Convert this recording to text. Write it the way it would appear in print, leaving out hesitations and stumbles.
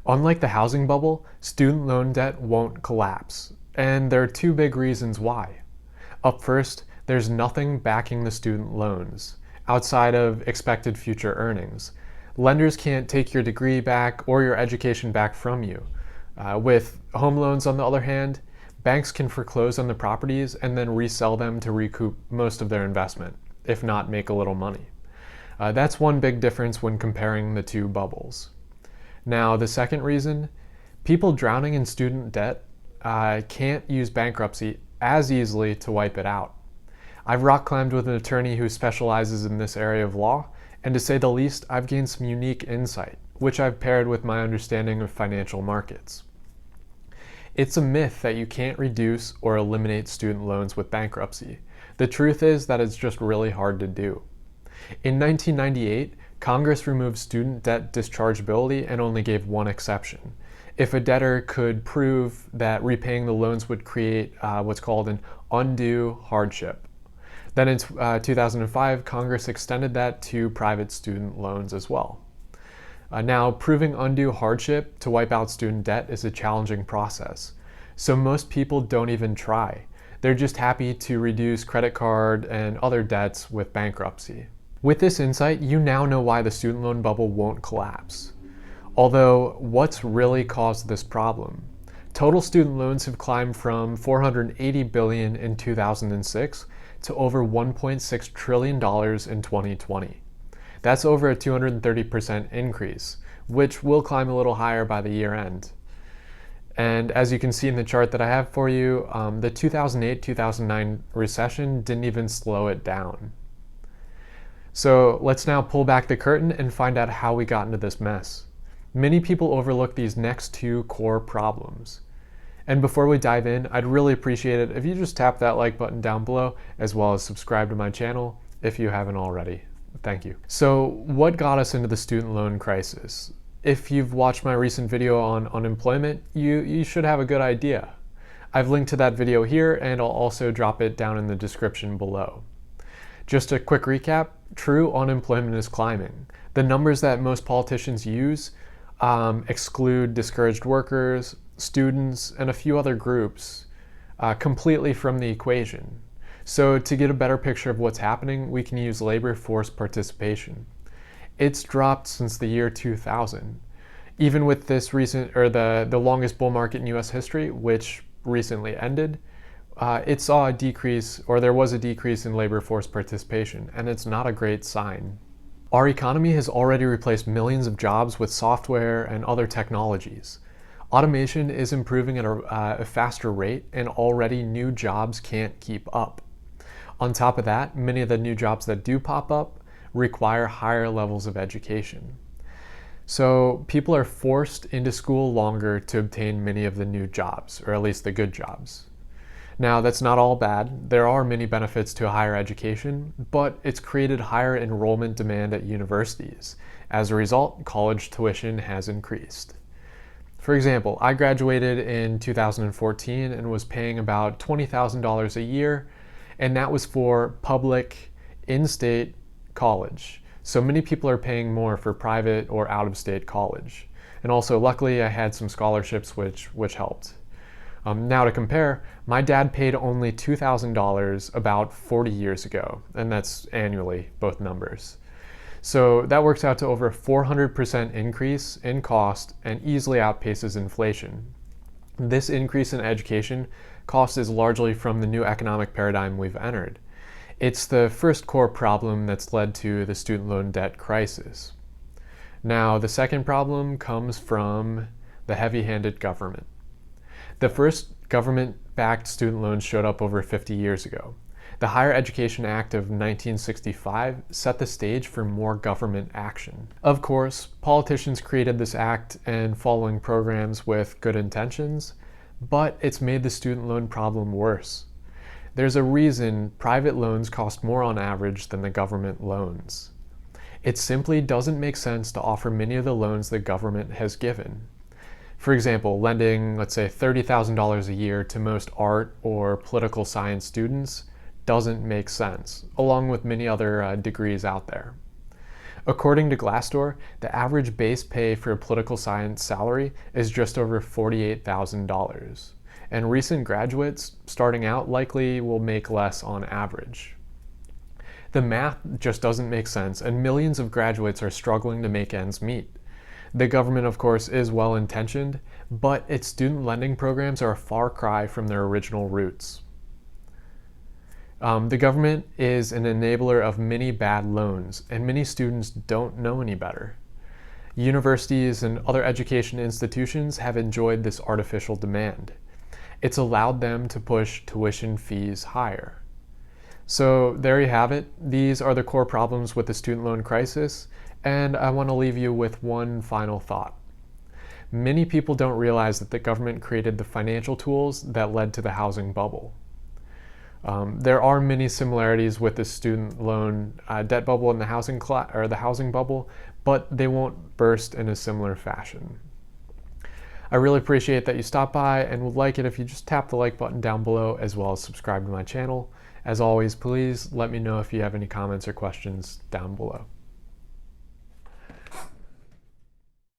Unlike the housing bubble, student loan debt won't collapse, and there are two big reasons why. Up first, there's nothing backing the student loans outside of expected future earnings. Lenders can't take your degree back or your education back from you. With home loans, on the other hand, banks can foreclose on the properties and then resell them to recoup most of their investment, if not make a little money. That's one big difference when comparing the two bubbles. Now, the second reason, people drowning in student debt can't use bankruptcy as easily to wipe it out. I've rock climbed with an attorney who specializes in this area of law, and to say the least, I've gained some unique insight, which I've paired with my understanding of financial markets. It's a myth that you can't reduce or eliminate student loans with bankruptcy. The truth is that it's just really hard to do. In 1998, Congress removed student debt dischargeability and only gave one exception. If a debtor could prove that repaying the loans would create what's called an undue hardship. Then in 2005, Congress extended that to private student loans as well. Now, proving undue hardship to wipe out student debt is a challenging process, so most people don't even try. They're just happy to reduce credit card and other debts with bankruptcy. With this insight, you now know why the student loan bubble won't collapse. Although, what's really caused this problem? Total student loans have climbed from $480 billion in 2006 to over $1.6 trillion in 2020. That's over a 230% increase, which will climb a little higher by the year end. And as you can see in the chart that I have for you, the 2008-2009 recession didn't even slow it down. So let's now pull back the curtain and find out how we got into this mess. Many people overlook these next two core problems. And before we dive in, I'd really appreciate it if you just tap that like button down below, as well as subscribe to my channel if you haven't already. Thank you. So what got us into the student loan crisis? If you've watched my recent video on unemployment, you should have a good idea. I've linked to that video here, and I'll also drop it down in the description below. Just a quick recap, true unemployment is climbing. The numbers that most politicians use exclude discouraged workers, students, and a few other groups completely from the equation. So to get a better picture of what's happening, we can use labor force participation. It's dropped since the year 2000. Even with this recent, or the longest bull market in US history, which recently ended, it saw a decrease, or there was a decrease in labor force participation, and it's not a great sign. Our economy has already replaced millions of jobs with software and other technologies. Automation is improving at a faster rate, and already new jobs can't keep up. On top of that, many of the new jobs that do pop up require higher levels of education. So people are forced into school longer to obtain many of the new jobs, or at least the good jobs. Now, that's not all bad. There are many benefits to higher education, but it's created higher enrollment demand at universities. As a result, college tuition has increased. For example, I graduated in 2014 and was paying about $20,000 a year, and that was for public in-state college. So many people are paying more for private or out-of-state college. And also, luckily, I had some scholarships which helped. Now to compare, my dad paid only $2,000 about 40 years ago, and that's annually, both numbers. So that works out to over a 400% increase in cost and easily outpaces inflation. This increase in education cost is largely from the new economic paradigm we've entered. It's the first core problem that's led to the student loan debt crisis. Now, the second problem comes from the heavy-handed government. The first government-backed student loans showed up over 50 years ago. The Higher Education Act of 1965 set the stage for more government action. Of course, politicians created this act and following programs with good intentions, but it's made the student loan problem worse. There's a reason private loans cost more on average than the government loans. It simply doesn't make sense to offer many of the loans the government has given. For example, lending, let's say, $30,000 a year to most art or political science students doesn't make sense, along with many other degrees out there. According to Glassdoor, the average base pay for a political science salary is just over $48,000, and recent graduates starting out likely will make less on average. The math just doesn't make sense, and millions of graduates are struggling to make ends meet. The government, of course, is well intentioned, but its student lending programs are a far cry from their original roots. The government is an enabler of many bad loans, and many students don't know any better. Universities and other education institutions have enjoyed this artificial demand. It's allowed them to push tuition fees higher. So there you have it. These are the core problems with the student loan crisis, and I want to leave you with one final thought. Many people don't realize that the government created the financial tools that led to the housing bubble. There are many similarities with the student loan debt bubble and the housing bubble, but they won't burst in a similar fashion. I really appreciate that you stopped by and would like it if you just tap the like button down below, as well as subscribe to my channel. As always, please let me know if you have any comments or questions down below.